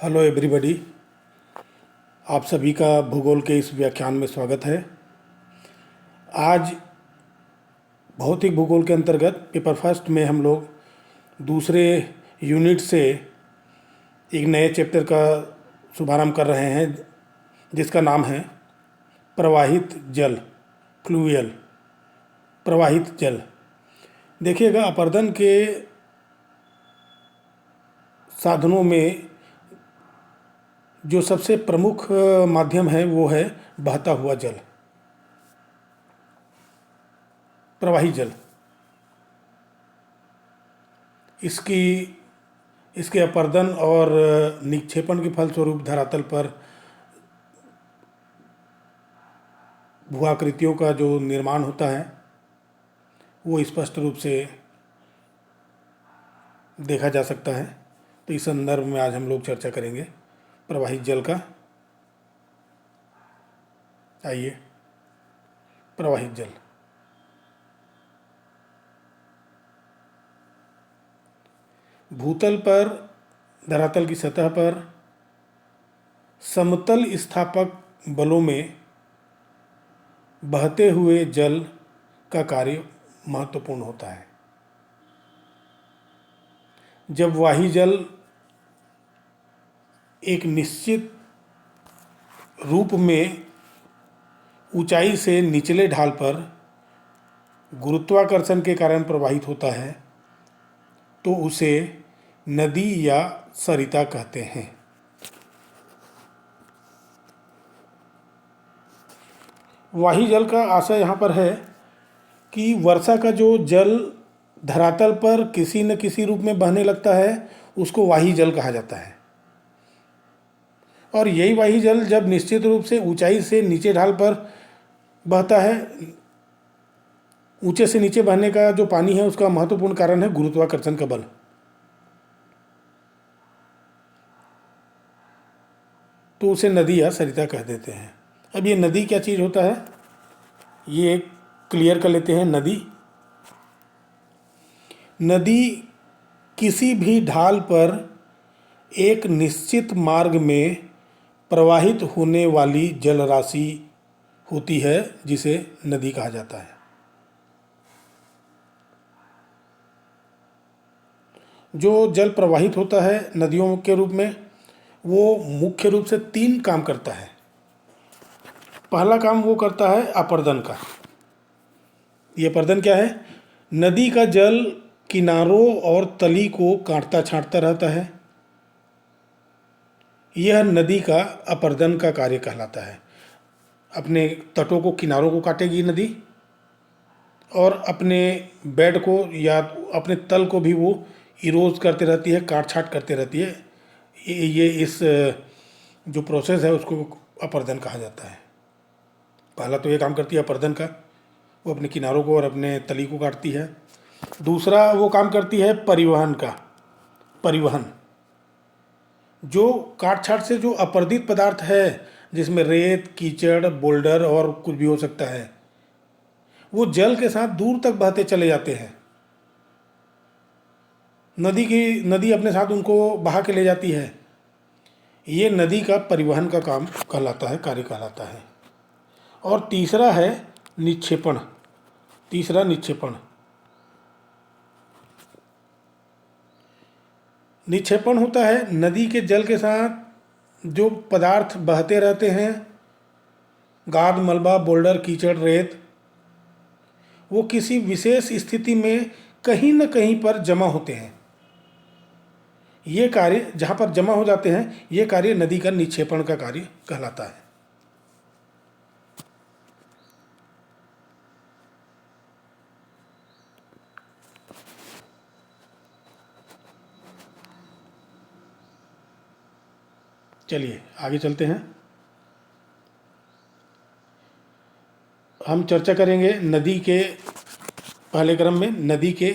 Hello everybody. आप सभी का भूगोल के इस व्याख्यान में स्वागत है। आज भौतिक भूगोल के अंतर्गत पेपर फर्स्ट में हम लोग दूसरे यूनिट से एक नए चैप्टर का शुभारंभ कर रहे हैं, जिसका नाम है प्रवाहित जल, फ्लूवियल, प्रवाहित जल। देखिएगा, अपर्दन के साधनों में जो सबसे प्रमुख माध्यम है वो है बहता हुआ जल, प्रवाही जल। इसके अपर्दन और निक्षेपण के फलस्वरूप धरातल पर भूआकृतियों का जो निर्माण होता है वो स्पष्ट रूप से देखा जा सकता है। तो इस संदर्भ में आज हम लोग चर्चा करेंगे प्रवाहित जल का। आइए, प्रवाहित जल। भूतल पर, धरातल की सतह पर समतल स्थापक बलों में बहते हुए जल का कार्य महत्वपूर्ण होता है। जब वाही जल एक निश्चित रूप में ऊंचाई से निचले ढाल पर गुरुत्वाकर्षण के कारण प्रवाहित होता है तो उसे नदी या सरिता कहते हैं। वाही जल का आशय यहाँ पर है कि वर्षा का जो जल धरातल पर किसी न किसी रूप में बहने लगता है उसको वाही जल कहा जाता है। और यही वाही जल जब निश्चित रूप से ऊंचाई से नीचे ढाल पर बहता है, ऊंचे से नीचे बहने का जो पानी है उसका महत्वपूर्ण कारण है गुरुत्वाकर्षण का बल। तो उसे नदी या सरिता कह देते हैं। अब ये नदी क्या चीज़ होता है ये क्लियर कर लेते हैं। नदी किसी भी ढाल पर एक निश्चित मार्ग में प्रवाहित होने वाली जल राशि होती है जिसे नदी कहा जाता है। जो जल प्रवाहित होता है नदियों के रूप में वो मुख्य रूप से 3 काम करता है। पहला काम वो करता है अपर्दन का। ये अपर्दन क्या है? नदी का जल किनारों और तली को काटता छांटता रहता है। यह नदी का अपर्दन का कार्य कहलाता है। अपने तटों को, किनारों को काटेगी नदी और अपने बेड को या अपने तल को भी वो इरोज करते रहती है, काट छाट करते रहती है। ये इस जो प्रोसेस है उसको अपर्दन कहा जाता है। पहला तो ये काम करती है अपर्दन का, वो अपने किनारों को और अपने तली को काटती है। दूसरा वो काम करती है परिवहन का। परिवहन, जो काट छाट से जो अपर्दित पदार्थ है जिसमें रेत, कीचड़, बोल्डर और कुछ भी हो सकता है, वो जल के साथ दूर तक बहते चले जाते हैं। नदी अपने साथ उनको बहा के ले जाती है। ये नदी का परिवहन का काम कहलाता है, कार्य कहलाता है। और तीसरा है निक्षेपण। तीसरा निक्षेपण। निक्षेपण होता है नदी के जल के साथ जो पदार्थ बहते रहते हैं, गाद, मलबा, बोल्डर, कीचड़, रेत, वो किसी विशेष स्थिति में कहीं न कहीं पर जमा होते हैं। ये कार्य जहाँ पर जमा हो जाते हैं, ये कार्य नदी का निक्षेपण का कार्य कहलाता है। चलिए आगे चलते हैं। हम चर्चा करेंगे नदी के, पहले क्रम में नदी के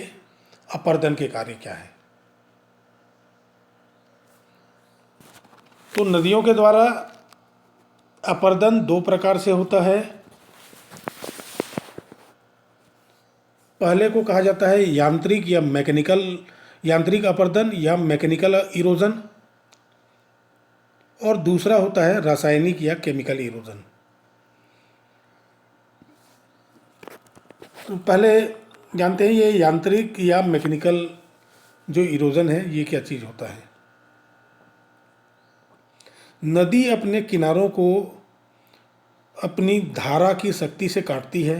अपर्दन के कार्य क्या है। तो नदियों के द्वारा अपर्दन 2 प्रकार से होता है। पहले को कहा जाता है यांत्रिक या मैकेनिकल, यांत्रिक अपर्दन या मैकेनिकल इरोजन। और दूसरा होता है रासायनिक या केमिकल इरोजन। तो पहले जानते हैं ये यांत्रिक या मैकेनिकल जो इरोजन है ये क्या चीज़ होता है। नदी अपने किनारों को अपनी धारा की शक्ति से काटती है।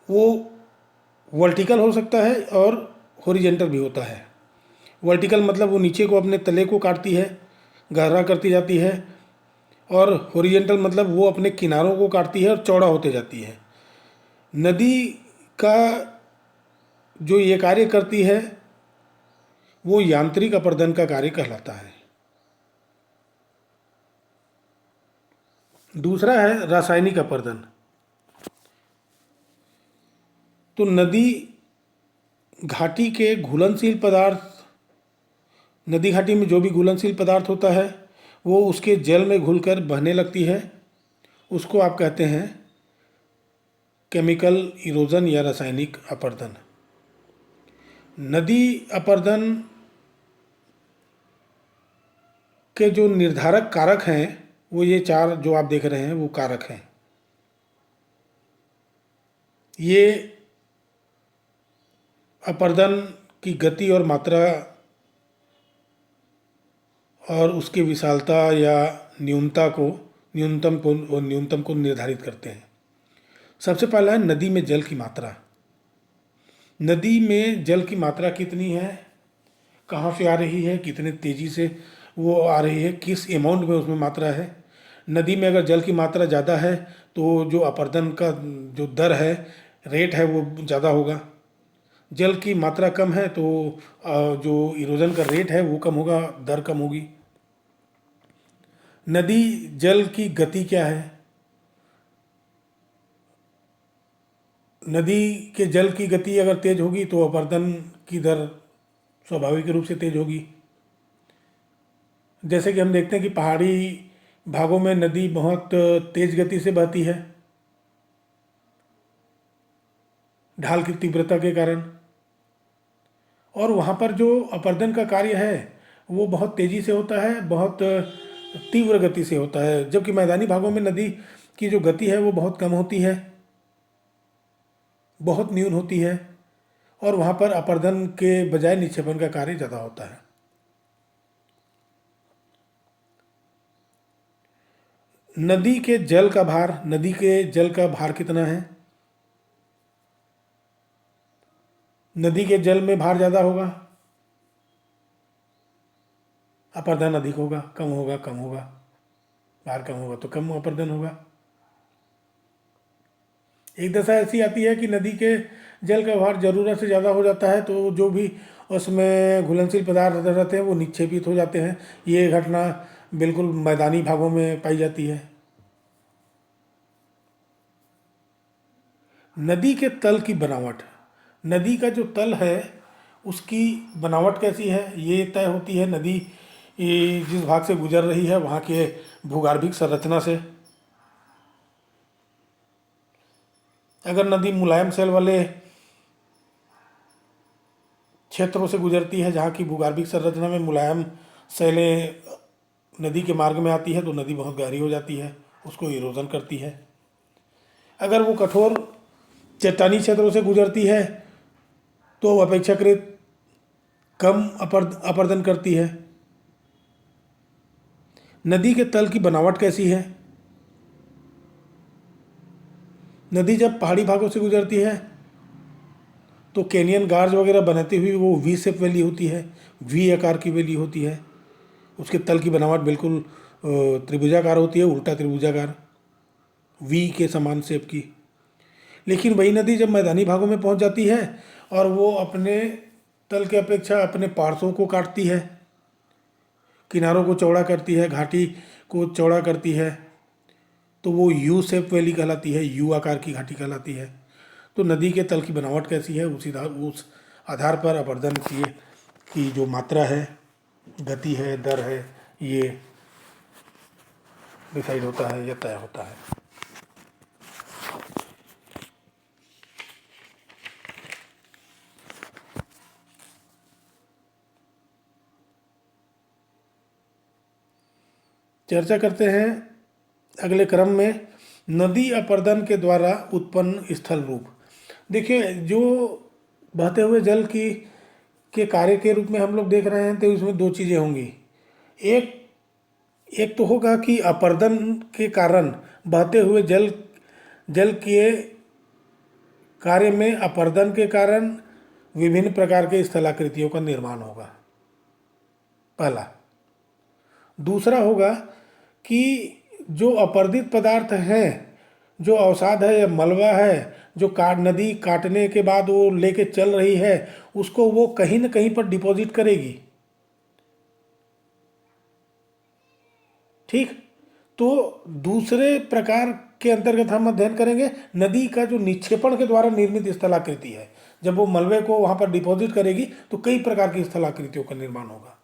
वो वर्टिकल हो सकता है और हॉरिजेंटल भी होता है। वर्टिकल मतलब वो नीचे को अपने तले को काटती है, गहरा करती जाती है, और हॉरिजेंटल मतलब वो अपने किनारों को काटती है और चौड़ा होते जाती है। नदी का जो ये कार्य करती है वो यांत्रिक अपरदन का कार्य कहलाता है। दूसरा है रासायनिक अपरदन। तो नदी घाटी के घुलनशील पदार्थ, नदी घाटी में जो भी घुलनशील पदार्थ होता है वो उसके जल में घुलकर बहने लगती है, उसको आप कहते हैं केमिकल इरोजन या रासायनिक अपरदन। नदी अपरदन के जो निर्धारक कारक हैं वो ये चार जो आप देख रहे हैं वो कारक हैं। ये अपरदन की गति और मात्रा और उसकी विशालता या न्यूनतम को निर्धारित करते हैं। सबसे पहला है नदी में जल की मात्रा। नदी में जल की मात्रा कितनी है, कहाँ से आ रही है, कितने तेज़ी से वो आ रही है, किस अमाउंट में उसमें मात्रा है। नदी में अगर जल की मात्रा ज़्यादा है तो जो अपरदन का जो दर है, रेट है, वो ज़्यादा होगा। जल की मात्रा कम है तो जो इरोजन का रेट है वो कम होगा, दर कम होगी। नदी जल की गति क्या है। नदी के जल की गति अगर तेज होगी तो अपरदन की दर स्वाभाविक रूप से तेज होगी। जैसे कि हम देखते हैं कि पहाड़ी भागों में नदी बहुत तेज गति से बहती है ढाल की तीव्रता के कारण, और वहाँ पर जो अपरदन का कार्य है वो बहुत तेज़ी से होता है, बहुत तीव्र गति से होता है। जबकि मैदानी भागों में नदी की जो गति है वो बहुत कम होती है, बहुत न्यून होती है, और वहाँ पर अपरदन के बजाय निक्षेपण का कार्य ज़्यादा होता है। नदी के जल का भार, नदी के जल का भार कितना है। नदी के जल में भार ज़्यादा होगा, अपरदन अधिक होगा। कम होगा, कम होगा, भार कम होगा तो कम अपरदन होगा। एक दशा ऐसी आती है कि नदी के जल का भार ज़रूरत से ज़्यादा हो जाता है तो जो भी उसमें घुलनशील पदार्थ रहते हैं वो निक्षेपित हो जाते हैं। ये घटना बिल्कुल मैदानी भागों में पाई जाती है। नदी के तल की बनावट, नदी का जो तल है उसकी बनावट कैसी है ये तय होती है नदी जिस भाग से गुजर रही है वहाँ के भूगर्भिक संरचना से। अगर नदी मुलायम सेल वाले क्षेत्रों से गुजरती है जहाँ की भूगर्भिक संरचना में मुलायम सेलें नदी के मार्ग में आती है तो नदी बहुत गहरी हो जाती है, उसको इरोजन करती है। अगर वो कठोर चट्टानी क्षेत्रों से गुजरती है तो अपेक्षाकृत कम अपरदन करती है। नदी के तल की बनावट कैसी है। नदी जब पहाड़ी भागों से गुजरती है तो कैनियन गार्ज वगैरह बनाती हुई वो वी शेप वैली होती है, वी आकार की वैली होती है। उसके तल की बनावट बिल्कुल त्रिभुजाकार होती है, उल्टा त्रिभुजाकार, वी के समान शेप की। लेकिन वही नदी जब मैदानी भागों में पहुंच जाती है और वो अपने तल के अपेक्षा अपने पार्श्वों को काटती है, किनारों को चौड़ा करती है, घाटी को चौड़ा करती है, तो वो यू शेप वैली कहलाती है, यू आकार की घाटी कहलाती है। तो नदी के तल की बनावट कैसी है उस आधार पर अपरदन की जो मात्रा है, गति है, दर है, ये डिसाइड होता है या तय होता है। चर्चा करते हैं अगले क्रम में नदी अपर्दन के द्वारा उत्पन्न स्थल रूप। देखिए, जो बहते हुए जल की के कार्य के रूप में हम लोग देख रहे हैं, तो इसमें दो चीज़ें होंगी। एक एक तो होगा कि अपर्दन के कारण बहते हुए जल जल के कार्य में अपर्दन के कारण विभिन्न प्रकार के स्थलाकृतियों का निर्माण होगा, पहला। दूसरा होगा कि जो अपर्दित पदार्थ हैं, जो अवसाद है या मलबा है, जो नदी काटने के बाद वो लेके चल रही है, उसको वो कहीं न कहीं पर डिपॉजिट करेगी। ठीक। तो दूसरे प्रकार के अंतर्गत हम अध्ययन करेंगे नदी का जो निक्षेपण के द्वारा निर्मित स्थलाकृति है। जब वो मलबे को वहां पर डिपॉजिट करेगी तो कई प्रकार की स्थलाकृतियों का निर्माण होगा।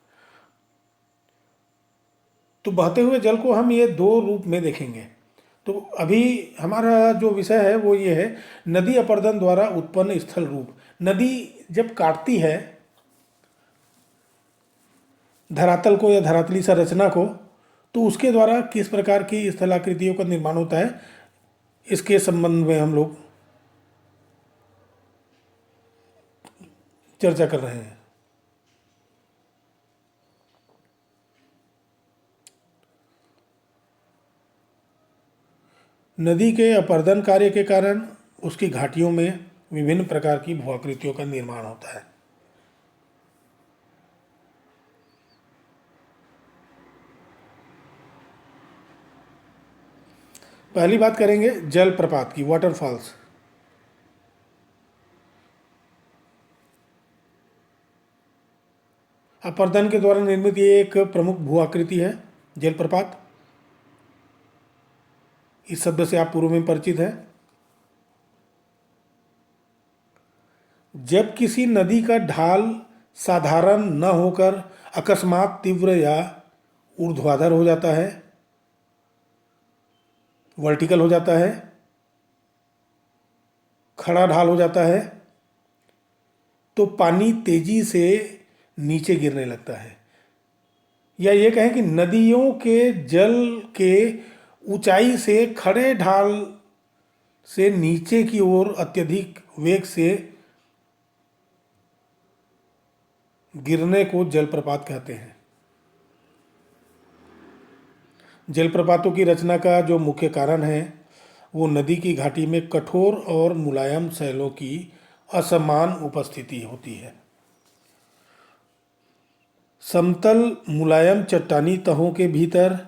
तो बहते हुए जल को हम ये दो रूप में देखेंगे। तो अभी हमारा जो विषय है वो ये है, नदी अपर्दन द्वारा उत्पन्न स्थल रूप। नदी जब काटती है धरातल को या धरातली संरचना को, तो उसके द्वारा किस प्रकार की स्थलाकृतियों का निर्माण होता है, इसके संबंध में हम लोग चर्चा कर रहे हैं। नदी के अपर्दन कार्य के कारण उसकी घाटियों में विभिन्न प्रकार की भूआकृतियों का निर्माण होता है। पहली बात करेंगे जलप्रपात की, वाटरफॉल्स। अपर्दन के द्वारा निर्मित ये एक प्रमुख भूआकृति है जलप्रपात। इस शब्द से आप पूर्व में परिचित हैं। जब किसी नदी का ढाल साधारण न होकर अकस्मात तीव्र या ऊर्ध्वाधर हो जाता है, वर्टिकल हो जाता है, खड़ा ढाल हो जाता है, तो पानी तेजी से नीचे गिरने लगता है। या ये कहें कि नदियों के जल के ऊंचाई से खड़े ढाल से नीचे की ओर अत्यधिक वेग से गिरने को जलप्रपात कहते हैं। जलप्रपातों की रचना का जो मुख्य कारण है वो नदी की घाटी में कठोर और मुलायम शैलों की असमान उपस्थिति होती है। समतल मुलायम चट्टानी तहों के भीतर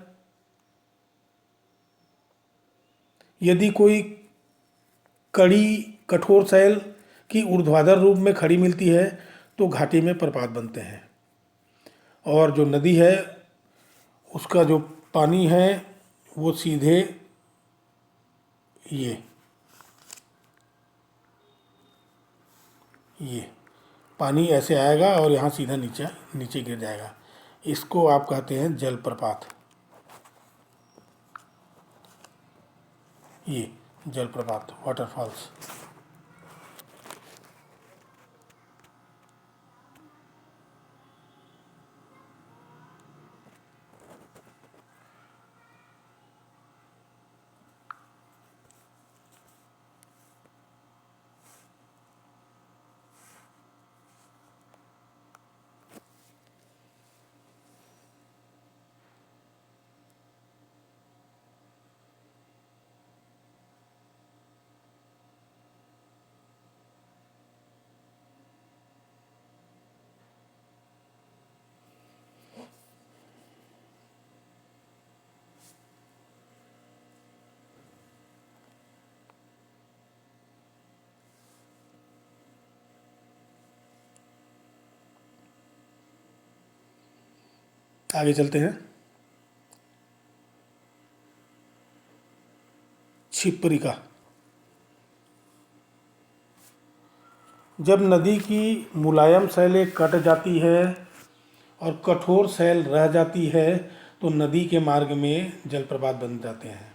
यदि कोई कड़ी कठोर शैल की ऊर्ध्वाधर रूप में खड़ी मिलती है तो घाटी में प्रपात बनते हैं। और जो नदी है उसका जो पानी है वो सीधे ये पानी ऐसे आएगा और यहाँ सीधा नीचे नीचे गिर जाएगा। इसको आप कहते हैं जलप्रपात। ये जलप्रपात, वाटरफॉल्स। आगे चलते हैं। छिपरिका। जब नदी की मुलायम शैलें कट जाती है और कठोर शैल रह जाती है तो नदी के मार्ग में जलप्रपात बन जाते हैं।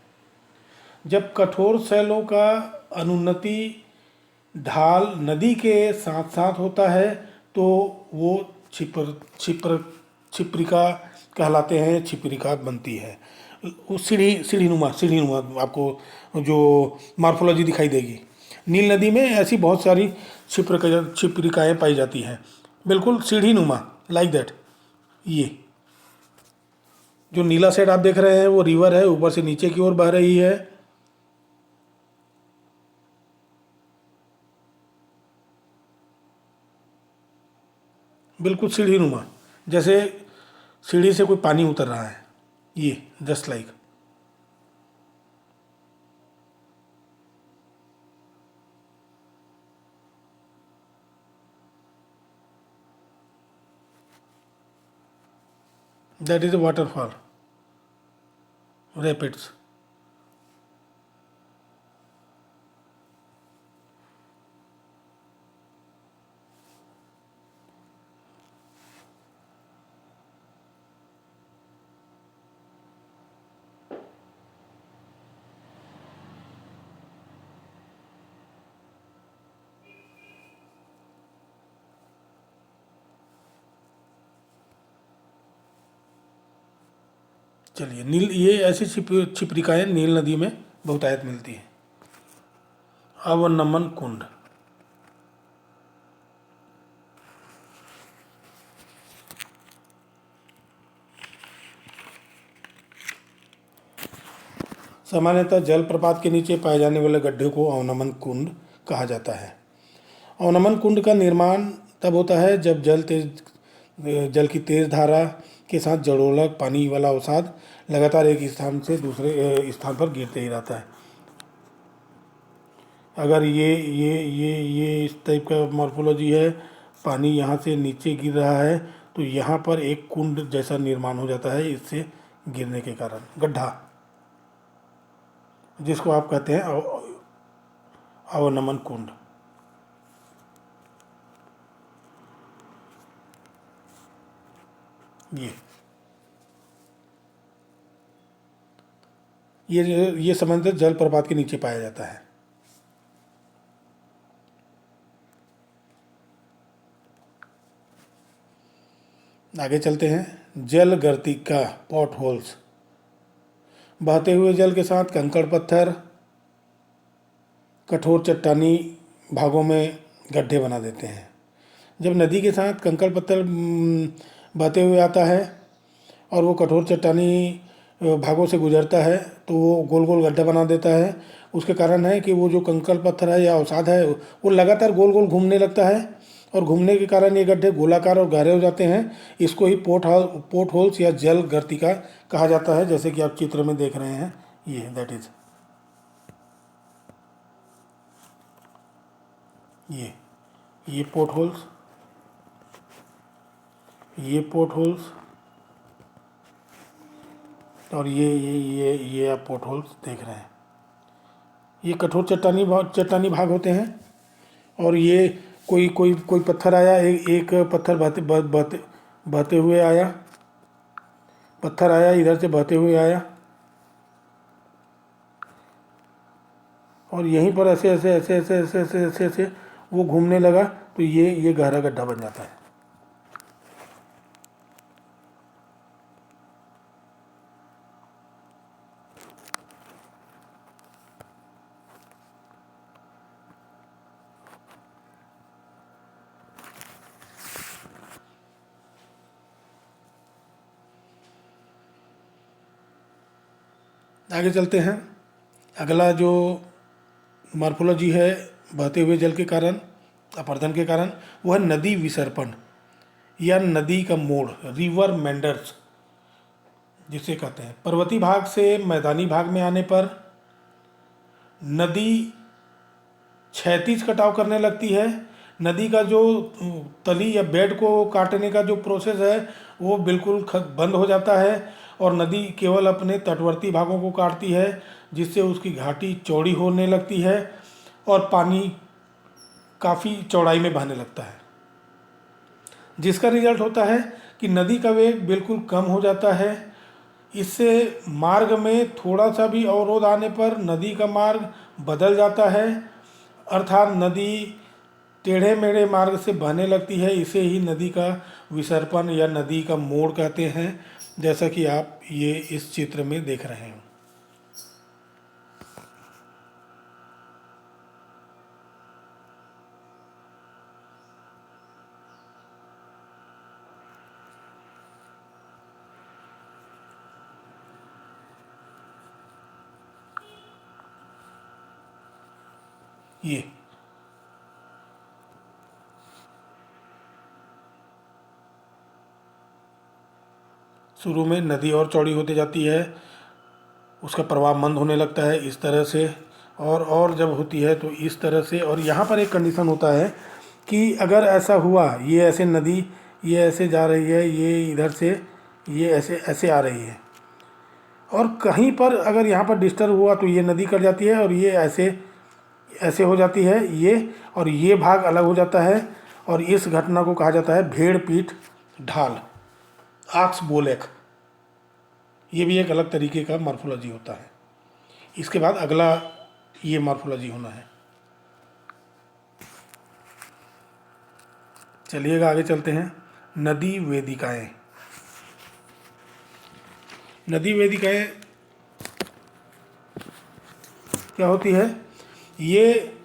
जब कठोर शैलों का अनुन्नति ढाल नदी के साथ साथ होता है तो वो छिपर छिप्रिका कहलाते हैं, छिप्रिका बनती है। वो सीढ़ीनुमा आपको जो मार्फोलॉजी दिखाई देगी। नील नदी में ऐसी बहुत सारी छिप्रिकाएँ पाई जाती हैं, बिल्कुल सीढ़ीनुमा, लाइक दैट। ये जो नीला सेड आप देख रहे हैं वो रिवर है, ऊपर से नीचे की ओर बह रही है। बिल्कुल सीढ़ीनुमा, जैसे सीढ़ी से कोई पानी उतर रहा है, ये just like. That is a waterfall, rapids. चलिए, नील, ये ऐसी छिपरिकाएँ नील नदी में बहुतायत मिलती हैं। अवनमन कुंड, सामान्यतः जलप्रपात के नीचे पाए जाने वाले गड्ढे को अवनमन कुंड कहा जाता है। अवनमन कुंड का निर्माण तब होता है जब जल की तेज धारा के साथ जड़ोलक पानी वाला अवसाद लगातार एक स्थान से दूसरे स्थान पर गिरते ही रहता है। अगर ये इस टाइप का मॉर्फोलॉजी है, पानी यहाँ से नीचे गिर रहा है तो यहाँ पर एक कुंड जैसा निर्माण हो जाता है इससे गिरने के कारण, गड्ढा, जिसको आप कहते हैं अवनमन कुंड। ये समंदर जलप्रपात के नीचे पाया जाता है। आगे चलते हैं। जल गर्तिका, पॉट होल्स, बहते हुए जल के साथ कंकड़ पत्थर कठोर चट्टानी भागों में गड्ढे बना देते हैं। जब नदी के साथ कंकड़ पत्थर बहते हुए आता है और वो कठोर चट्टानी भागों से गुजरता है तो वो गोल गोल गड्ढा बना देता है। उसके कारण है कि वो जो कंकड़ पत्थर है या अवसाद है वो लगातार गोल गोल घूमने लगता है और घूमने के कारण ये गड्ढे गोलाकार और गहरे हो जाते हैं। इसको ही पोर्ट होल्स या जल गर्तिका कहा जाता है, जैसे कि आप चित्र में देख रहे हैं। ये दैट इज ये पोर्ट होल्स, ये पोर्ट होल्स और ये आप पोर्ट होल्स देख रहे हैं। ये कठोर चट्टानी भाग होते हैं और ये कोई पत्थर आया, एक पत्थर बहते हुए आया, पत्थर आया इधर से बहते हुए आया और यहीं पर ऐसे ऐसे ऐसे ऐसे ऐसे ऐसे ऐसे ऐसे वो घूमने लगा तो ये गहरा गड्ढा बन जाता है। आगे चलते हैं। अगला जो मॉर्फोलॉजी है बहते हुए जल के कारण, अपरदन के कारण, वो है नदी विसर्पण या नदी का मोड़, रिवर मेंडर्स जिसे कहते हैं। पर्वतीय भाग से मैदानी भाग में आने पर नदी क्षैतिज कटाव करने लगती है। नदी का जो तली या बेड को काटने का जो प्रोसेस है वो बिल्कुल बंद हो जाता है और नदी केवल अपने तटवर्ती भागों को काटती है, जिससे उसकी घाटी चौड़ी होने लगती है और पानी काफ़ी चौड़ाई में बहने लगता है, जिसका रिजल्ट होता है कि नदी का वेग बिल्कुल कम हो जाता है। इससे मार्ग में थोड़ा सा भी अवरोध आने पर नदी का मार्ग बदल जाता है, अर्थात नदी टेढ़े मेढ़े मार्ग से बहने लगती है, इसे ही नदी का विसर्पण या नदी का मोड़ कहते हैं, जैसा कि आप ये इस चित्र में देख रहे हैं। ये शुरू में नदी और चौड़ी होती जाती है, उसका प्रवाह मंद होने लगता है इस तरह से, और जब होती है तो इस तरह से। और यहाँ पर एक कंडीशन होता है कि अगर ऐसा हुआ, ये ऐसे नदी ये ऐसे जा रही है, ये इधर से ये ऐसे ऐसे आ रही है, और कहीं पर अगर यहाँ पर डिस्टर्ब हुआ तो ये नदी कट जाती है और ये ऐसे ऐसे हो जाती है ये, और ये भाग अलग हो जाता है, और इस घटना को कहा जाता है भेड़ पीठ ढाल, आक्स बोलेख। ये भी एक अलग तरीके का मॉर्फोलॉजी होता है। इसके बाद अगला ये मॉर्फोलॉजी होना है। चलिएगा आगे चलते हैं। नदी वेदिकाएं। नदी वेदिकाएं क्या होती है? ये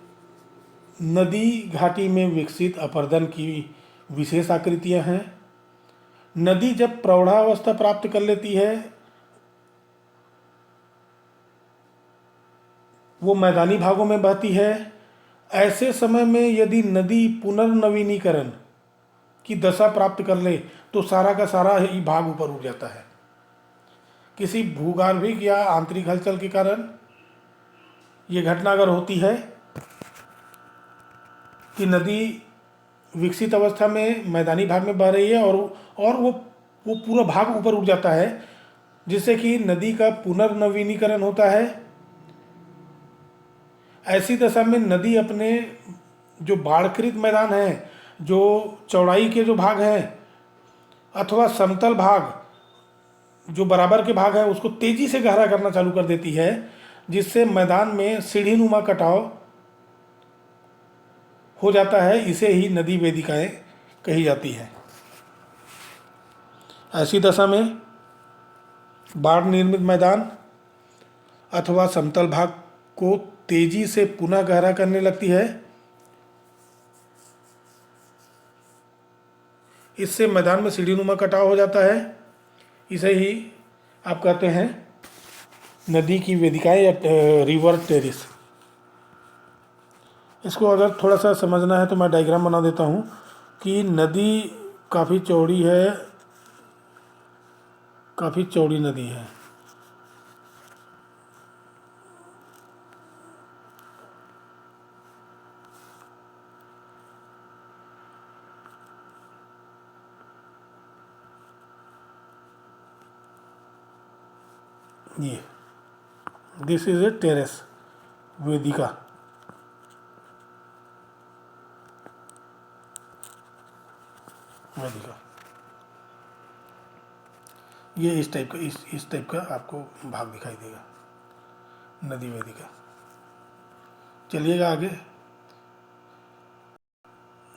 नदी घाटी में विकसित अपरदन की विशेष आकृतियां हैं। नदी जब प्रौढ़ावस्था प्राप्त कर लेती है, वो मैदानी भागों में बहती है। ऐसे समय में यदि नदी पुनर्नवीनीकरण की दशा प्राप्त कर ले तो सारा का सारा ही भाग ऊपर उठ जाता है। किसी भूगर्भिक या आंतरिक हलचल के कारण ये घटना अगर होती है कि नदी विकसित अवस्था में मैदानी भाग में बह रही है और वो पूरा भाग ऊपर उठ जाता है, जिससे कि नदी का पुनर्नवीनीकरण होता है। ऐसी दशा में नदी अपने जो बाढ़कृत मैदान है, जो चौड़ाई के जो भाग हैं अथवा समतल भाग जो बराबर के भाग है, उसको तेजी से गहरा करना चालू कर देती है, जिससे मैदान में सीढ़ीनुमा कटाव हो जाता है। इसे ही नदी वेदिकाएं कही जाती है। ऐसी दशा में बाढ़ निर्मित मैदान अथवा समतल भाग को तेजी से पुनः गहरा करने लगती है। इससे मैदान में सीढ़ीनुमा कटाव हो जाता है। इसे ही आप कहते हैं नदी की वेदिकाएं या रिवर टेरिस। इसको अगर थोड़ा सा समझना है तो मैं डायग्राम बना देता हूँ कि नदी काफ़ी चौड़ी है, काफ़ी चौड़ी नदी है। ये दिस इज ए टेरेस वेदिका। वेदिका ये इस टाइप का आपको भाग दिखाई देगा, नदी वेदिका। चलिएगा आगे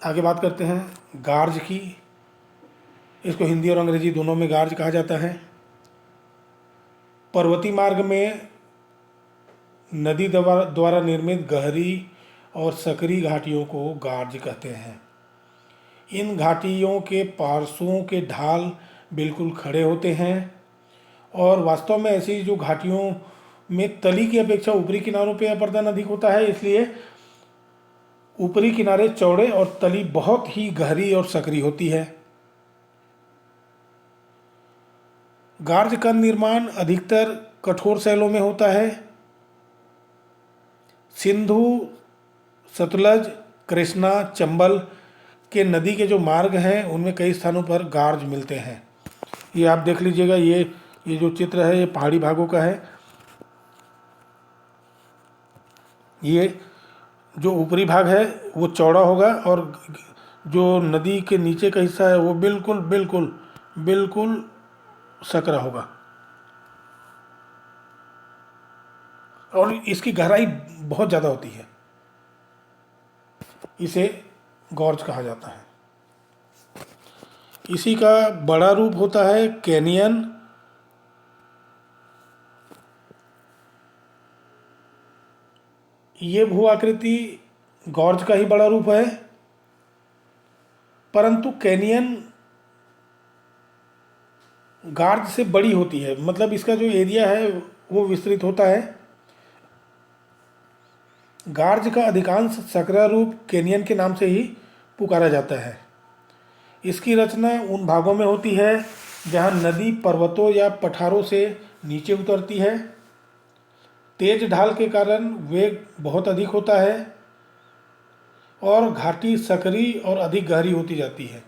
आगे बात करते हैं गार्ज की। इसको हिंदी और अंग्रेजी दोनों में गार्ज कहा जाता है। पर्वतीय मार्ग में नदी द्वारा निर्मित गहरी और सकरी घाटियों को गार्ज कहते हैं। इन घाटियों के पार्श्वों के ढाल बिल्कुल खड़े होते हैं, और वास्तव में ऐसी जो घाटियों में तली की अपेक्षा ऊपरी किनारों पे अपरदन अधिक होता है, इसलिए ऊपरी किनारे चौड़े और तली बहुत ही गहरी और सकरी होती है। गार्ज का निर्माण अधिकतर कठोर शैलों में होता है। सिंधु, सतलज, कृष्णा, चंबल के नदी के जो मार्ग हैं उनमें कई स्थानों पर गार्ज मिलते हैं। ये आप देख लीजिएगा, ये जो चित्र है ये पहाड़ी भागों का है। ये जो ऊपरी भाग है वो चौड़ा होगा और जो नदी के नीचे का हिस्सा है वो बिल्कुल बिल्कुल बिल्कुल सकरा होगा, और इसकी गहराई बहुत ज़्यादा होती है। इसे गॉर्ज कहा जाता है। इसी का बड़ा रूप होता है कैनियन। ये भू आकृति गॉर्ज का ही बड़ा रूप है, परंतु कैनियन गॉर्ज से बड़ी होती है, मतलब इसका जो एरिया है वो विस्तृत होता है। गॉर्ज का अधिकांश संकरा रूप कैनियन के नाम से ही पुकारा जाता है। इसकी रचना उन भागों में होती है जहाँ नदी पर्वतों या पठारों से नीचे उतरती है। तेज ढाल के कारण वेग बहुत अधिक होता है और घाटी सकरी और अधिक गहरी होती जाती है।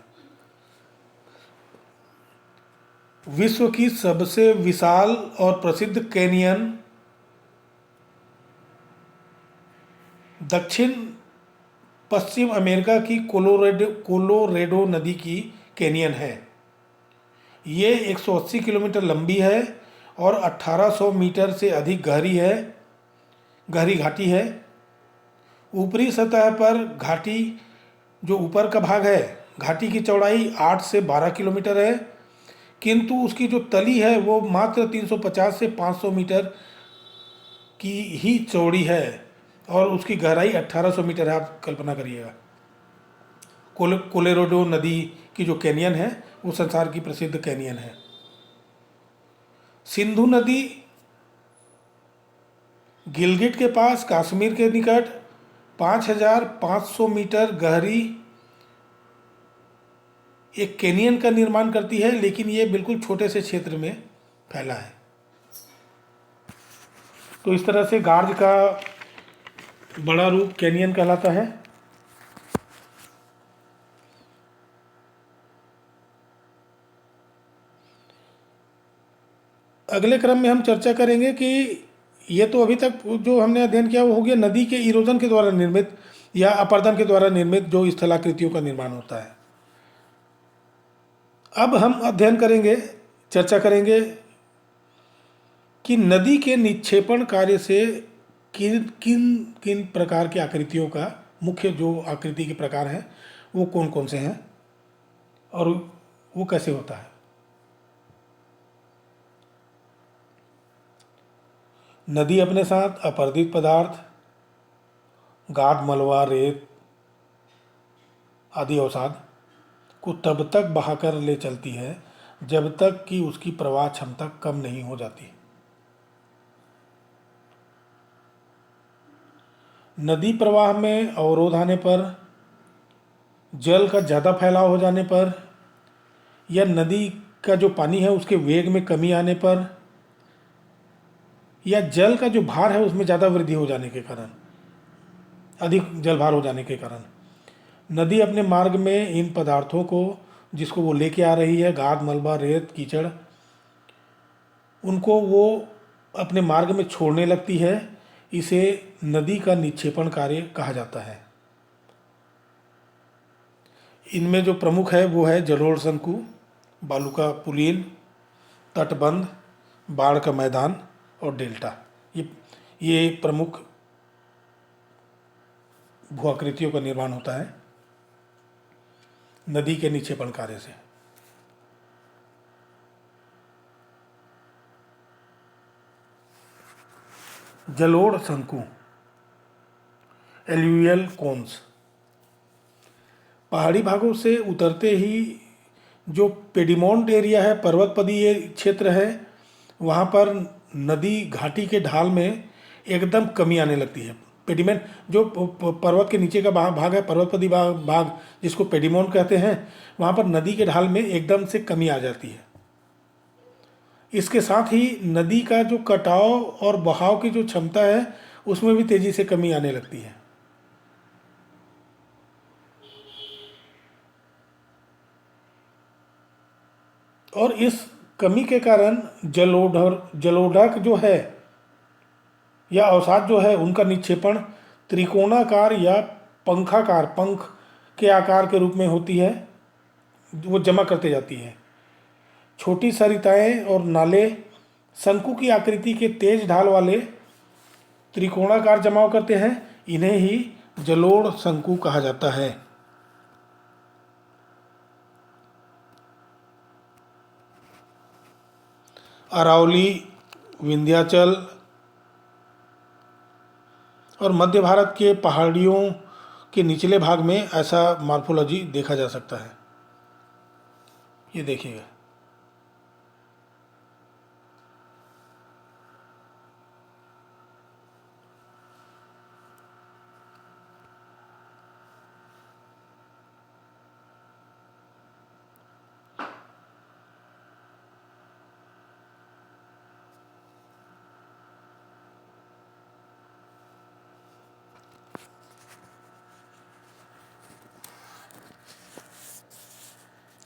विश्व की सबसे विशाल और प्रसिद्ध कैनियन दक्षिण पश्चिम अमेरिका की कोलोरेडो नदी की कैनियन है। ये 180 किलोमीटर लंबी है और 1800 मीटर से अधिक गहरी घाटी है। ऊपरी सतह पर घाटी जो ऊपर का भाग है, घाटी की चौड़ाई 8 से 12 किलोमीटर है, किंतु उसकी जो तली है वो मात्र 350 से 500 मीटर की ही चौड़ी है और उसकी गहराई 1800 मीटर है। आप कल्पना करिएगा। कोलोरेडो नदी की जो कैनियन है वो संसार की प्रसिद्ध कैनियन है। सिंधु नदी गिलगिट के पास कश्मीर के निकट 5500 मीटर गहरी एक कैनियन का निर्माण करती है, लेकिन ये बिल्कुल छोटे से क्षेत्र में फैला है। तो इस तरह से गॉर्ज का बड़ा रूप कैनियन कहलाता है। अगले क्रम में हम चर्चा करेंगे कि ये तो अभी तक जो हमने अध्ययन किया वो हो गया नदी के इरोजन के द्वारा निर्मित या अपरदन के द्वारा निर्मित जो स्थलाकृतियों का निर्माण होता है। अब हम अध्ययन करेंगे, चर्चा करेंगे कि नदी के निक्षेपण कार्य से किन किन किन प्रकार की आकृतियों का, मुख्य जो आकृति के प्रकार हैं वो कौन कौन से हैं और वो कैसे होता है। नदी अपने साथ अपरदित पदार्थ, गाद, मलबा, रेत आदि अवसाद को तब तक बहाकर ले चलती है जब तक कि उसकी प्रवाह क्षमता कम नहीं हो जाती। नदी प्रवाह में अवरोध आने पर, जल का ज़्यादा फैलाव हो जाने पर या नदी का जो पानी है उसके वेग में कमी आने पर या जल का जो भार है उसमें ज़्यादा वृद्धि हो जाने के कारण, अधिक जल भार हो जाने के कारण नदी अपने मार्ग में इन पदार्थों को जिसको वो लेके आ रही है, गाद, मलबा, रेत, कीचड़, उनको वो अपने मार्ग में छोड़ने लगती है। इसे नदी का निक्षेपण कार्य कहा जाता है। इनमें जो प्रमुख है वो है जलोढ़ शंकु, बालू का पुलीन, तटबंध, बाढ़ का मैदान और डेल्टा। ये प्रमुख भूआकृतियों का निर्माण होता है नदी के निक्षेपण कार्य से। जलोढ़ शंकु, एल्यूवियल कोन्स, पहाड़ी भागों से उतरते ही जो पेडिमोंट एरिया है, पर्वतपदीय क्षेत्र है, वहाँ पर नदी घाटी के ढाल में एकदम कमी आने लगती है। पेडिमेंट जो पर्वत के नीचे का भाग है, पर्वतपदी भाग जिसको पेडिमोंट कहते हैं, वहाँ पर नदी के ढाल में एकदम से कमी आ जाती है। इसके साथ ही नदी का जो कटाव और बहाव की जो क्षमता है उसमें भी तेजी से कमी आने लगती है। और इस कमी के कारण जलोढ़क जो है या अवसाद जो है उनका निक्षेपण त्रिकोणाकार या पंखाकार, पंख के आकार के रूप में होती है, वो जमा करते जाती है। छोटी सरिताएं और नाले शंकु की आकृति के तेज ढाल वाले त्रिकोणाकार जमाव करते हैं। इन्हें ही जलोढ़ शंकु कहा जाता है। अरावली, विंध्याचल और मध्य भारत के पहाड़ियों के निचले भाग में ऐसा मॉर्फोलॉजी देखा जा सकता है। ये देखिएगा।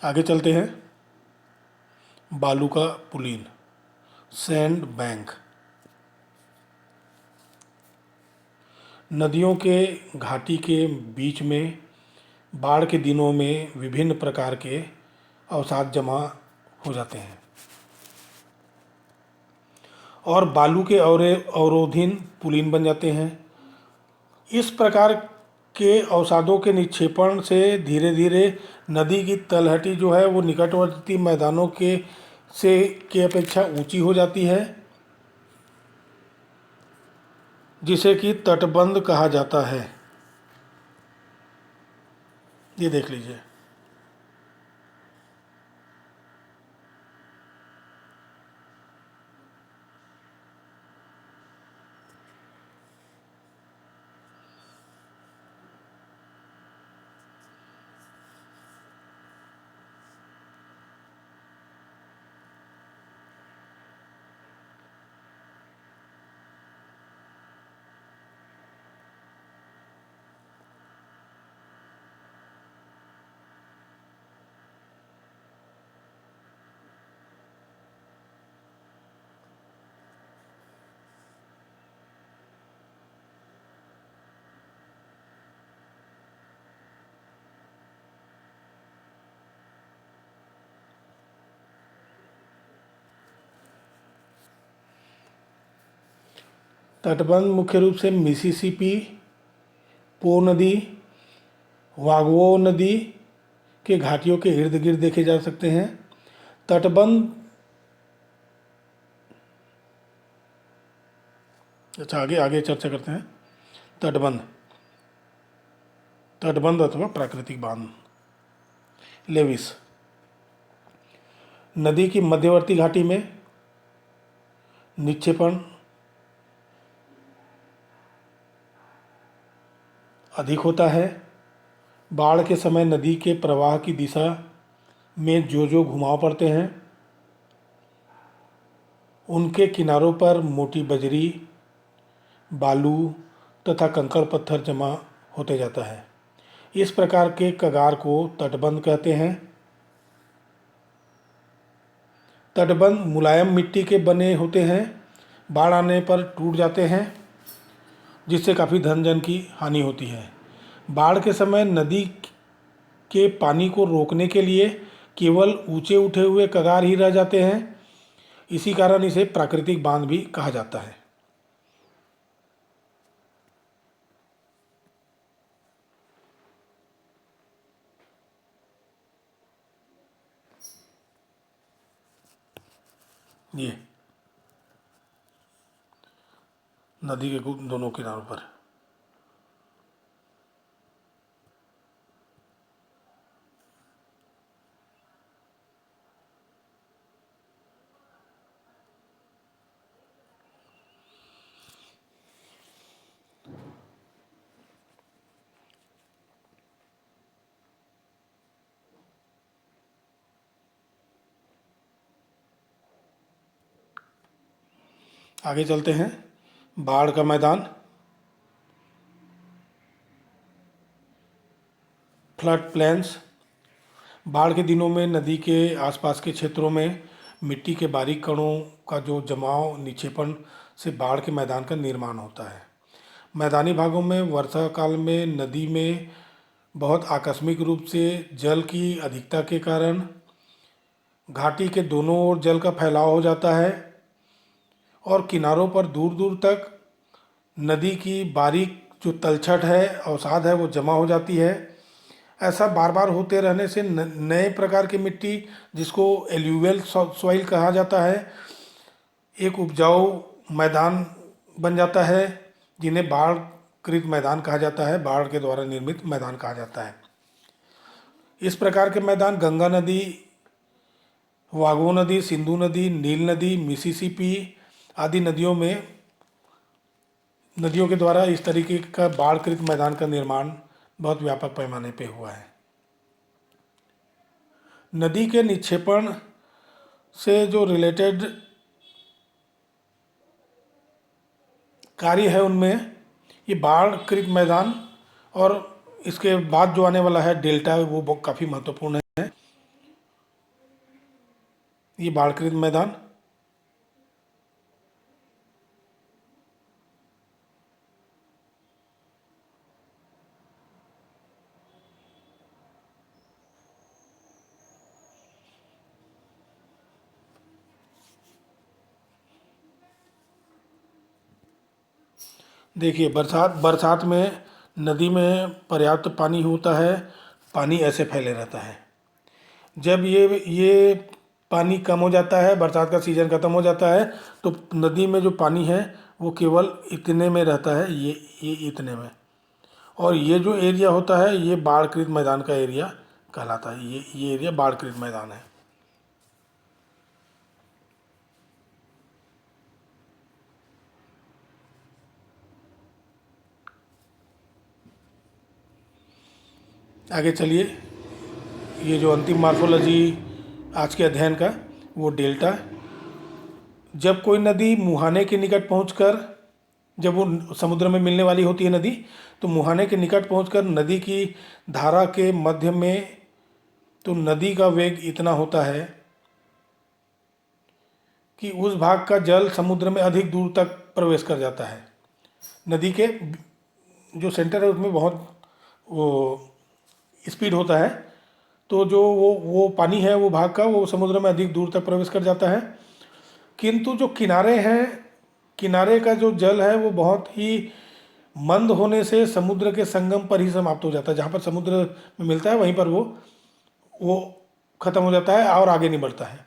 आगे चलते हैं। बालू का पुलीन, सैंड बैंक। नदियों के घाटी के बीच में बाढ़ के दिनों में विभिन्न प्रकार के अवसाद जमा हो जाते हैं और बालू के अवरोधीन पुलीन बन जाते हैं। इस प्रकार के अवसादों के निक्षेपण से धीरे धीरे नदी की तलहटी जो है वो निकटवर्ती मैदानों के अपेक्षा ऊंची हो जाती है, जिसे कि तटबंध कहा जाता है। ये देख लीजिए। तटबंध मुख्य रूप से मिसिसिपी, पो नदी, वागवो नदी के घाटियों के इर्द गिर्द देखे जा सकते हैं। तटबंध, अच्छा आगे आगे चर्चा करते हैं। तटबंध, तटबंध अथवा प्राकृतिक बांध। लेविस, नदी की मध्यवर्ती घाटी में निक्षेपण अधिक होता है। बाढ़ के समय नदी के प्रवाह की दिशा में जो घुमाव पड़ते हैं उनके किनारों पर मोटी बजरी, बालू तथा कंकड़ पत्थर जमा होते जाता है। इस प्रकार के कगार को तटबंध कहते हैं। तटबंध मुलायम मिट्टी के बने होते हैं, बाढ़ आने पर टूट जाते हैं, जिससे काफ़ी धन जन की हानि होती है। बाढ़ के समय नदी के पानी को रोकने के लिए केवल ऊंचे उठे हुए कगार ही रह जाते हैं। इसी कारण इसे प्राकृतिक बांध भी कहा जाता है। ये नदी के दोनों किनारों पर। आगे चलते हैं। बाढ़ का मैदान, फ्लड प्लेन्स। बाढ़ के दिनों में नदी के आसपास के क्षेत्रों में मिट्टी के बारीक कणों का जो जमाव निक्षेपण से बाढ़ के मैदान का निर्माण होता है। मैदानी भागों में वर्षा काल में नदी में बहुत आकस्मिक रूप से जल की अधिकता के कारण घाटी के दोनों ओर जल का फैलाव हो जाता है और किनारों पर दूर दूर तक नदी की बारीक जो तलछट है, अवसाद है, वो जमा हो जाती है। ऐसा बार बार होते रहने से नए प्रकार की मिट्टी, जिसको एल्यूवियल सॉइल कहा जाता है, एक उपजाऊ मैदान बन जाता है, जिन्हें बाढ़कृत मैदान कहा जाता है, बाढ़ के द्वारा निर्मित मैदान कहा जाता है। इस प्रकार के मैदान गंगा नदी, वागो नदी, सिंधु नदी, नील नदी, मिसिसिपी आदि नदियों के द्वारा इस तरीके का बाढ़कृत मैदान का निर्माण बहुत व्यापक पैमाने पे हुआ है। नदी के निक्षेपण से जो रिलेटेड कार्य है उनमें ये बाढ़कृत मैदान और इसके बाद जो आने वाला है डेल्टा, वो काफ़ी महत्वपूर्ण है। ये बाढ़कृत मैदान देखिए, बरसात बरसात में नदी में पर्याप्त पानी होता है, पानी ऐसे फैले रहता है। जब ये पानी कम हो जाता है, बरसात का सीज़न ख़त्म हो जाता है, तो नदी में जो पानी है वो केवल इतने में रहता है, ये इतने में। और ये जो एरिया होता है ये बाढ़कृत मैदान का एरिया कहलाता है। ये एरिया बाढ़कृत मैदान है। आगे चलिए, ये जो अंतिम मार्फोलॉजी आज के अध्ययन का, वो डेल्टा। जब कोई नदी मुहाने के निकट पहुंचकर, जब वो समुद्र में मिलने वाली होती है नदी, तो मुहाने के निकट पहुंचकर नदी की धारा के मध्य में, तो नदी का वेग इतना होता है कि उस भाग का जल समुद्र में अधिक दूर तक प्रवेश कर जाता है। नदी के जो सेंटर है उसमें बहुत वो स्पीड होता है, तो जो वो पानी है वो भाग का, वो समुद्र में अधिक दूर तक प्रवेश कर जाता है। किंतु जो किनारे हैं, किनारे का जो जल है वो बहुत ही मंद होने से समुद्र के संगम पर ही समाप्त हो जाता है। जहाँ पर समुद्र में मिलता है वहीं पर वो ख़त्म हो जाता है और आगे नहीं बढ़ता है।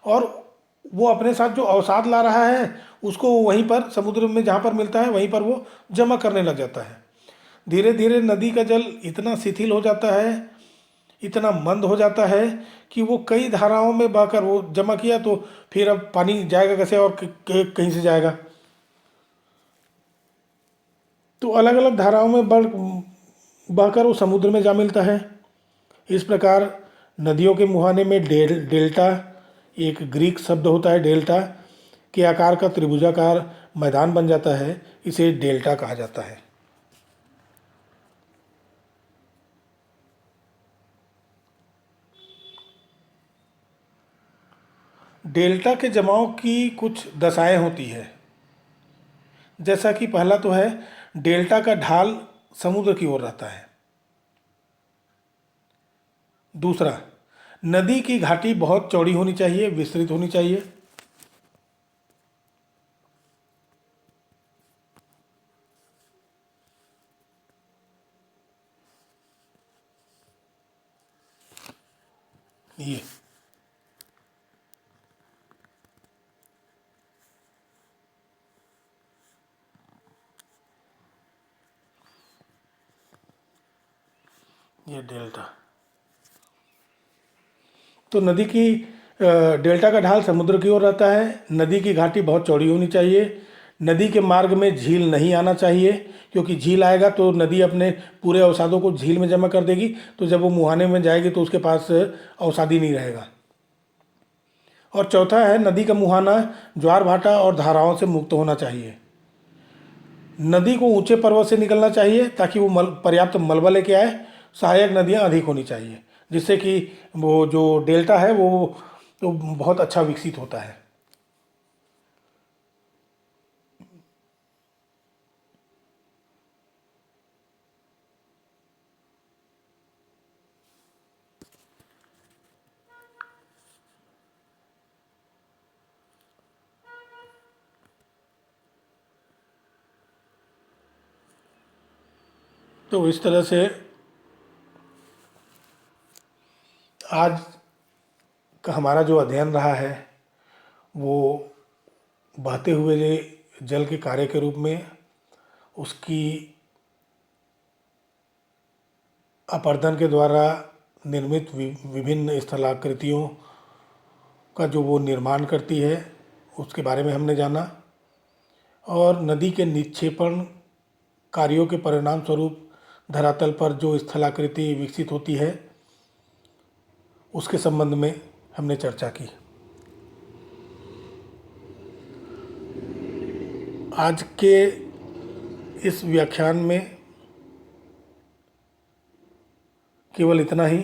और वो अपने साथ जो अवसाद ला रहा है उसको वहीं पर समुद्र में जहाँ पर मिलता है वहीं पर वो जमा करने लग जाता है। धीरे धीरे नदी का जल इतना शिथिल हो जाता है, इतना मंद हो जाता है कि वो कई धाराओं में बहकर, वो जमा किया तो फिर अब पानी जाएगा कैसे और कहीं से जाएगा, तो अलग अलग धाराओं में बहकर वो समुद्र में जा मिलता है। इस प्रकार नदियों के मुहाने में डेल्टा, एक ग्रीक शब्द होता है डेल्टा, के आकार का त्रिभुजाकार मैदान बन जाता है। इसे डेल्टा कहा जाता है। डेल्टा के जमाव की कुछ दशाएं होती है। जैसा कि पहला तो है, डेल्टा का ढाल समुद्र की ओर रहता है। दूसरा, नदी की घाटी बहुत चौड़ी होनी चाहिए, विस्तृत होनी चाहिए। ये डेल्टा, तो नदी की डेल्टा का ढाल समुद्र की ओर रहता है। नदी की घाटी बहुत चौड़ी होनी चाहिए। नदी के मार्ग में झील नहीं आना चाहिए, क्योंकि झील आएगा तो नदी अपने पूरे अवसादों को झील में जमा कर देगी, तो जब वो मुहाने में जाएगी तो उसके पास अवसादी नहीं रहेगा। और चौथा है, नदी का मुहाना ज्वार भाटा और धाराओं से मुक्त होना चाहिए। नदी को ऊंचे पर्वत से निकलना चाहिए ताकि वो पर्याप्त मलबा लेके आए। सहायक नदियाँ अधिक होनी चाहिए, जिससे कि वो जो डेल्टा है वो तो बहुत अच्छा विकसित होता है। तो इस तरह से आज का हमारा जो अध्ययन रहा है वो बहते हुए जल के कार्य के रूप में, उसकी अपरदन के द्वारा निर्मित विभिन्न स्थलाकृतियों का जो वो निर्माण करती है उसके बारे में हमने जाना, और नदी के निक्षेपण कार्यों के परिणाम स्वरूप धरातल पर जो स्थलाकृति विकसित होती है उसके संबंध में हमने चर्चा की। आज के इस व्याख्यान में केवल इतना ही।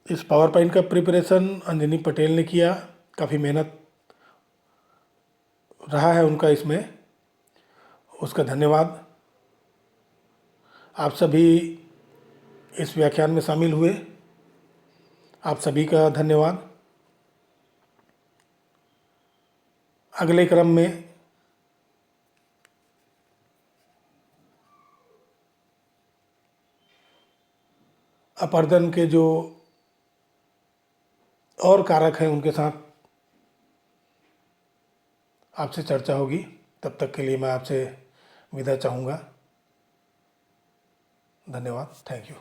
इस पावर पॉइंट का प्रिपरेशन अंजनी पटेल ने किया, काफ़ी मेहनत रहा है उनका इसमें, उसका धन्यवाद। आप सभी इस व्याख्यान में शामिल हुए, आप सभी का धन्यवाद। अगले क्रम में अपरदन के जो और कारक हैं उनके साथ आपसे चर्चा होगी। तब तक के लिए मैं आपसे विदा चाहूँगा। धन्यवाद। Thank you.